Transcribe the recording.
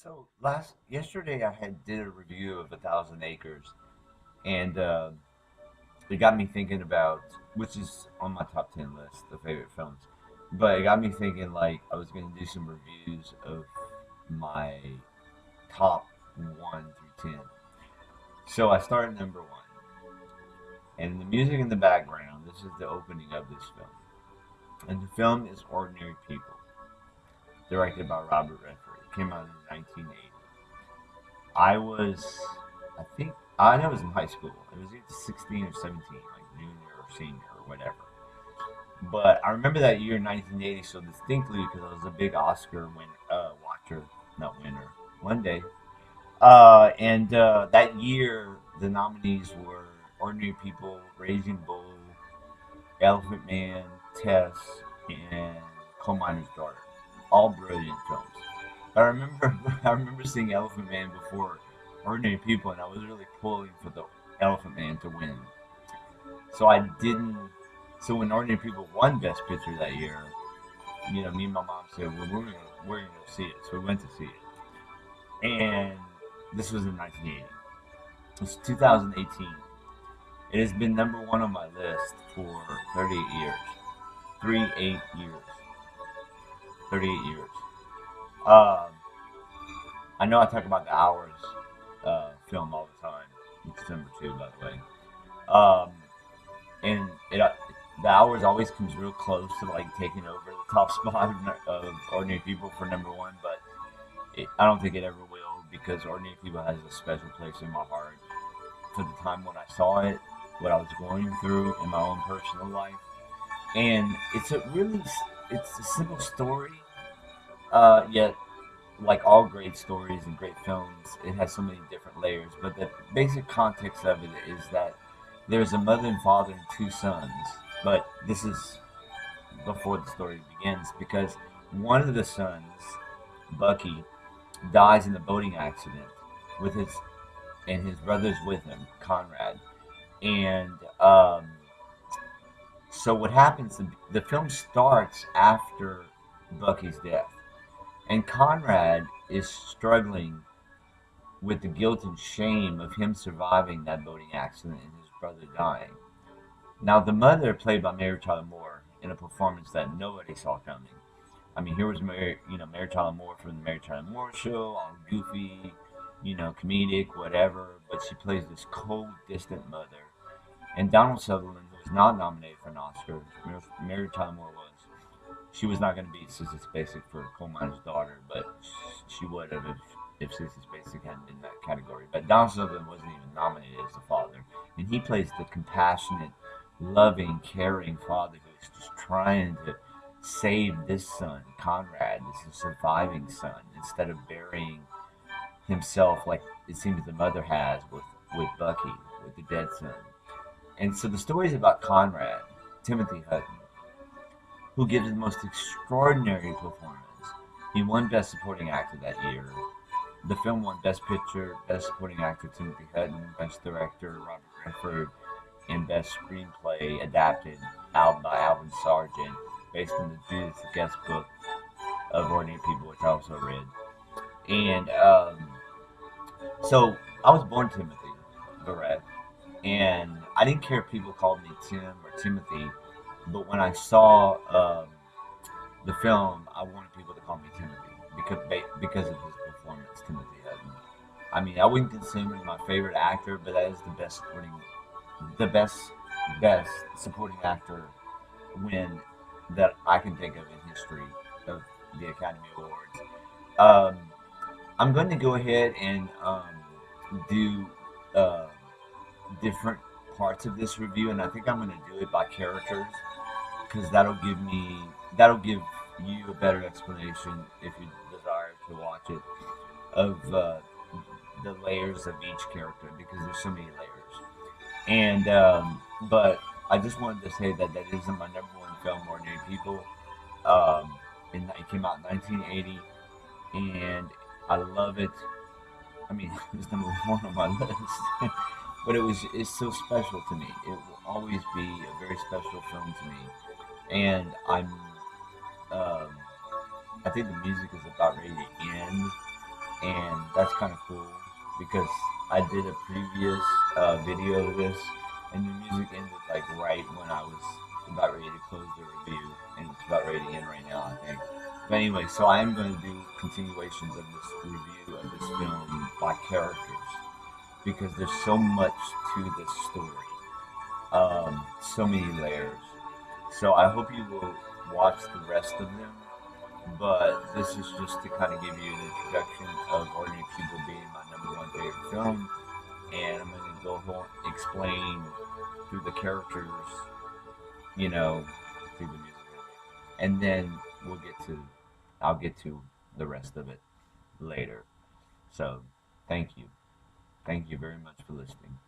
So yesterday I did a review of 1,000 Acres, and it got me thinking about, which is on my top 10 list of favorite films, but it got me thinking like I was going to do some reviews of my top 1 through 10. So I started number one, and the music in the background. This is the opening of this film, and the film is Ordinary People, directed by Robert Redford. It came out in 1980. I was, I think, I know it was in high school. It was either 16 or 17, like junior or senior or whatever. But I remember that year, 1980, so distinctly because I was a big Oscar watcher, not winner, one day. And that year, the nominees were Ordinary People, Raising Bull, Elephant Man, Tess, and Coal Miner's Daughter. All brilliant films. I remember I remember seeing Elephant Man before Ordinary People, and I was really pulling for the Elephant Man to win. So I didn't. So when Ordinary People won Best Picture that year, me and my mom said, "Well, we're gonna go see it." So we went to see it, and this was in 1980. It was 2018. It has been number one on my list for 38 years. 38 years. 38 years. Um, I know I talk about the Hours film all the time. It's number two, by the way. Um, and the Hours always comes real close to like taking over the top spot of Ordinary People for number one, but I don't think it ever will because Ordinary People has a special place in my heart for the time when I saw it, what I was going through in my own personal life, and it's a simple story, yet like all great stories and great films, it has so many different layers. But the basic context of it is that there's a mother and father and two sons. But this is before the story begins because one of the sons, Bucky, dies in a boating accident with his and his brother's with him, Conrad. And so what happens? The film starts after Bucky's death, and Conrad is struggling with the guilt and shame of him surviving that boating accident and his brother dying. Now, the mother, played by Mary Tyler Moore, in a performance that nobody saw coming. I mean, here was Mary Tyler Moore from the Mary Tyler Moore Show, all goofy, comedic, whatever. But she plays this cold, distant mother. And Donald Sutherland, who was not nominated for an Oscar, Mary Tyler Moore was. She was not going to be Sissy Spacek for Coal Miner's Daughter, but she would have if Sissy Spacek hadn't been in that category. But Donald Sutherland wasn't even nominated as the father, and he plays the compassionate, loving, caring father who's just trying to save this son, Conrad, this surviving son, instead of burying himself like it seems the mother has with Bucky, with the dead son. And so the story is about Conrad, Timothy Hutton, who gives the most extraordinary performance. He won Best Supporting Actor that year. The film won Best Picture, Best Supporting Actor Timothy Hutton, Best Director Robert Redford, and Best Screenplay adapted out by Alvin Sargent, based on the Judith Guest book of Ordinary People, which I also read. And so I was born Timothy Verret, and I didn't care if people called me Tim or Timothy, but when I saw the film, I wanted people to call me Timothy because of his performance, Timothy Hutton. I mean, I wouldn't consider him my favorite actor, but that is the best supporting actor win that I can think of in history of the Academy Awards. Um, I'm going to go ahead and do uh, different parts of this review, and I think I'm going to do it by characters because that'll give you a better explanation if you desire to watch it of the layers of each character because there's so many layers. And but I just wanted to say that that isn't my number one film, Ordinary People. And it came out in 1980, and I love it. I mean, it's number one on my list, but it's so special to me. It will always be a very special film to me, and um, I think the music is about ready to end, and that's kind of cool because I did a previous video of this, and the music ended like right when I was about ready to close the review, and it's about ready to end right now, I think. But anyway, so I am going to do continuations of this review of this film by characters because there's so much to this story, so many layers. So I hope you will watch the rest of them, but this is just to kind of give you an introduction of Ordinary People being my number one favorite film, and I'm going to go home, explain through the characters, you know, through the music, and then we'll get to, I'll get to the rest of it later. So, thank you very much for listening.